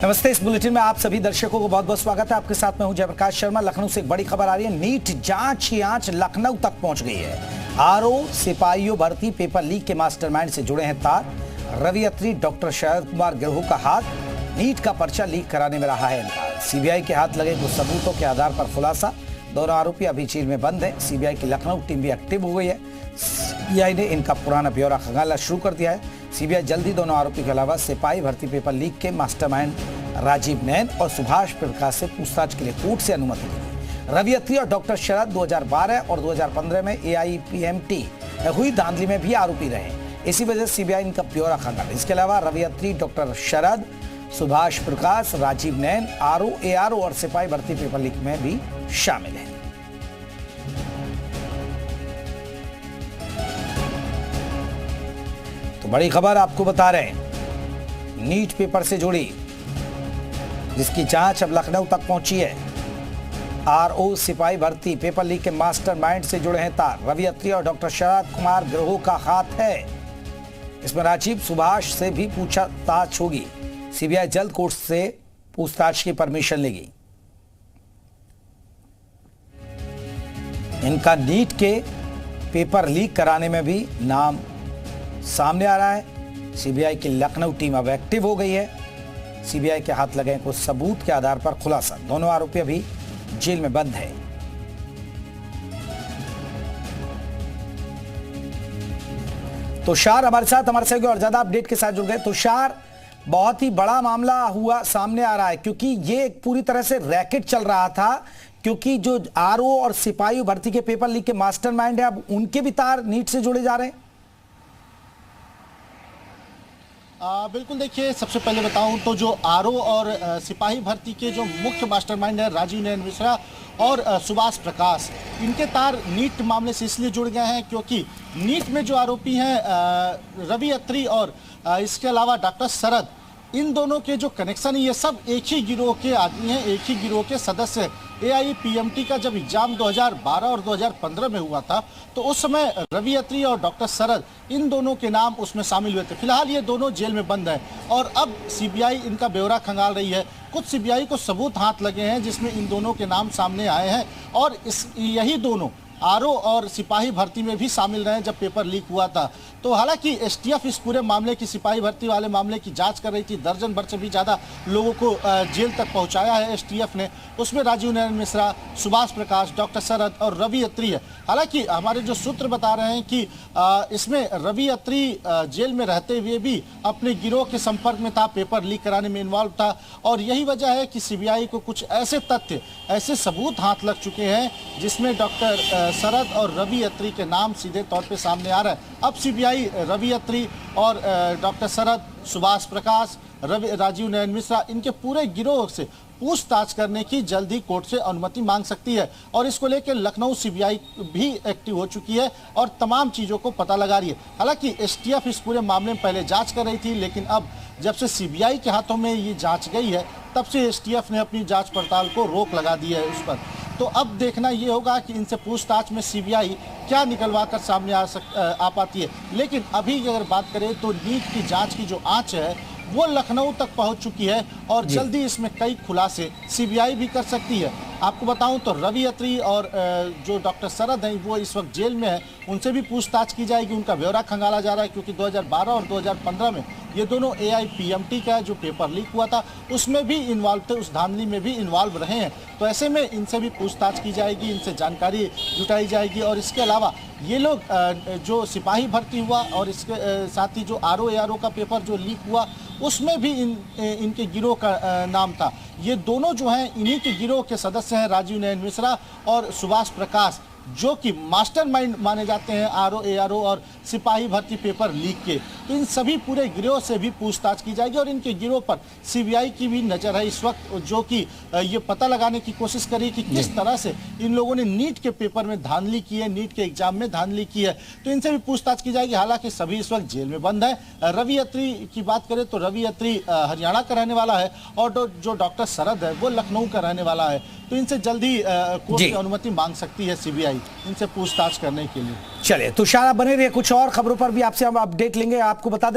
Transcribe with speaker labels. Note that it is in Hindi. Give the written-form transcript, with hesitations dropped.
Speaker 1: नमस्ते। इस बुलेटिन में आप सभी दर्शकों को बहुत बहुत स्वागत है। आपके साथ मैं हूं जयप्रकाश शर्मा। लखनऊ से एक बड़ी खबर आ रही है। नीट जांच की आंच लखनऊ तक पहुंच गई है। आरओ सिपाहियों भर्ती पेपर लीक के मास्टरमाइंड से जुड़े हैं तार। रवि अत्री, डॉक्टर शरद कुमार गिरोह का हाथ। नीट का पर्चा लीक कराने में रहा है इनका। सीबीआई के हाथ लगे कुछ सबूतों के आधार पर खुलासा। दोनों आरोपी अभी जेल में बंद है। सीबीआई की लखनऊ टीम भी एक्टिव हो गई है। सीबीआई ने इनका पुराना ब्यौरा खंगालना शुरू कर दिया है। सीबीआई जल्दी दोनों आरोपी के अलावा सिपाही भर्ती पेपर लीक के मास्टरमाइंड राजीव नैन और सुभाष प्रकाश से पूछताछ के लिए कोर्ट से अनुमति लेगी। रवि अत्री और डॉक्टर शरद 2012 और 2015 में एआईपीएमटी हुई धांधली में भी आरोपी रहे। इसी वजह से सीबीआई इनका ब्यौरा खंगाला। इसके अलावा रवि अत्री, डॉक्टर शरद, सुभाष प्रकाश, राजीव नैन आरओ, एआरओ और सिपाही भर्ती पेपर लीक में भी शामिल है। तो बड़ी खबर आपको बता रहे हैं, नीट पेपर से जुड़ी, जिसकी जांच अब लखनऊ तक पहुंची है। आरओ सिपाही भर्ती पेपर लीक के मास्टरमाइंड से जुड़े हैं तार। रवि अत्री और डॉक्टर शरद कुमार गिरोह का हाथ है। इसमें राजीव, सुभाष से भी पूछताछ होगी। सीबीआई जल्द कोर्ट से पूछताछ की परमिशन लेगी। इनका नीट के पेपर लीक कराने में भी नाम सामने आ रहा है। सीबीआई की लखनऊ टीम अब एक्टिव हो गई है। सीबीआई के हाथ लगे कुछ सबूत के आधार पर खुलासा। दोनों आरोपी अभी जेल में बंद है। तुषार हमारे साथ और ज्यादा अपडेट के साथ जुड़ गए। तुषार, बहुत ही बड़ा मामला हुआ सामने आ रहा है, क्योंकि ये एक पूरी तरह से रैकेट चल रहा था। क्योंकि जो आरओ और सिपाही भर्ती के पेपर लीक के मास्टरमाइंड है, अब उनके भी तार नीट से जुड़े जा रहे हैं।
Speaker 2: बिल्कुल, देखिए, सबसे पहले बताऊं तो जो आरओ और सिपाही भर्ती के जो मुख्य मास्टरमाइंड है राजीव नैन मिश्रा और सुभाष प्रकाश, इनके तार नीट मामले से इसलिए जुड़ गए हैं क्योंकि नीट में जो आरोपी हैं रवि अत्री और इसके अलावा डॉक्टर शरद, इन दोनों के जो कनेक्शन है, ये सब एक ही गिरोह के आदमी हैं, एक ही गिरोह के सदस्य हैं। एआईपीएमटी का जब एग्जाम 2012 और 2015 में हुआ था, तो उस समय रवि अत्री और डॉक्टर शरद, इन दोनों के नाम उसमें शामिल हुए थे। फिलहाल ये दोनों जेल में बंद हैं और अब सीबीआई इनका ब्यौरा खंगाल रही है। कुछ सीबीआई को सबूत हाथ लगे हैं जिसमें इन दोनों के नाम सामने आए हैं और यही दोनों आरओ और सिपाही भर्ती में भी शामिल रहे जब पेपर लीक हुआ था। तो हालांकि एसटीएफ इस पूरे मामले की, सिपाही भर्ती वाले मामले की जांच कर रही थी। दर्जन भर से भी ज़्यादा लोगों को जेल तक पहुंचाया है एसटीएफ ने। उसमें राजीव नैन मिश्रा, सुभाष प्रकाश, डॉक्टर शरद और रवि अत्री है। हालांकि हमारे जो सूत्र बता रहे हैं कि इसमें रवि अत्री जेल में रहते हुए भी अपने गिरोह के संपर्क में था, पेपर लीक कराने में इन्वॉल्व था। और यही वजह है कि सीबीआई को कुछ ऐसे तथ्य, ऐसे सबूत हाथ लग चुके हैं जिसमें डॉक्टर शरद और रवि अत्री के नाम सीधे तौर पे सामने आ रहा है। अब सीबीआई रवि अत्री और डॉक्टर शरद, सुभाष प्रकाश, राजीव नैन मिश्रा, इनके पूरे गिरोह से पूछताछ करने की जल्दी कोर्ट से अनुमति मांग सकती है। और इसको लेकर लखनऊ सीबीआई भी एक्टिव हो चुकी है और तमाम चीज़ों को पता लगा रही है। हालांकि एसटीएफ इस पूरे मामले में पहले जांच कर रही थी, लेकिन अब जब से सीबीआई के हाथों में ये जांच गई है, तब से एसटीएफ ने अपनी जांच पड़ताल को रोक लगा दी है उस पर। तो अब देखना ये होगा कि इनसे पूछताछ में सीबीआई क्या निकलवा कर सामने आ पाती है। लेकिन अभी अगर बात करें तो नीट की जांच की जो आंच है वो लखनऊ तक पहुंच चुकी है और जल्दी इसमें कई खुलासे सीबीआई भी कर सकती है। आपको बताऊं तो रवि अत्री और जो डॉक्टर शरद हैं, वो इस वक्त जेल में है। उनसे भी पूछताछ की जाएगी, उनका ब्यौरा खंगाला जा रहा है, क्योंकि 2012 और 2015 में ये दोनों एआईपीएमटी का जो पेपर लीक हुआ था उसमें भी इन्वॉल्व थे, उस धांधली में भी इन्वॉल्व रहे हैं। तो ऐसे में इनसे भी पूछताछ की जाएगी, इनसे जानकारी जुटाई जाएगी। और इसके अलावा ये लोग जो सिपाही भर्ती हुआ और इसके साथ ही जो आरओ एआरओ का पेपर जो लीक हुआ, उसमें भी इनके गिरोह का नाम था। ये दोनों जो हैं इन्हीं के गिरोह के सदस्य हैं, राजीव नैन मिश्रा और सुभाष प्रकाश, जो कि मास्टरमाइंड माने जाते हैं आरओ एआरओ और सिपाही भर्ती पेपर लीक के। तो इन सभी पूरे गिरोह से भी पूछताछ की जाएगी और इनके गिरोह पर सीबीआई की भी नज़र है इस वक्त, जो कि ये पता लगाने की कोशिश करी कि किस तरह से इन लोगों ने नीट के पेपर में धांधली की है, नीट के एग्जाम में धांधली की है। तो इनसे भी पूछताछ की जाएगी। हालांकि सभी इस वक्त जेल में बंद है। रवि अत्री की बात करें तो रवि अत्री हरियाणा का रहने वाला है और जो डॉक्टर शरद है वो लखनऊ का रहने वाला है। तो इनसे जल्दी कोर्ट की अनुमति मांग सकती है सीबीआई इनसे पूछताछ करने के लिए।
Speaker 1: चलिए तुषार, बने रहिए, कुछ और खबरों पर भी आपसे हम अपडेट लेंगे। आपको बता दें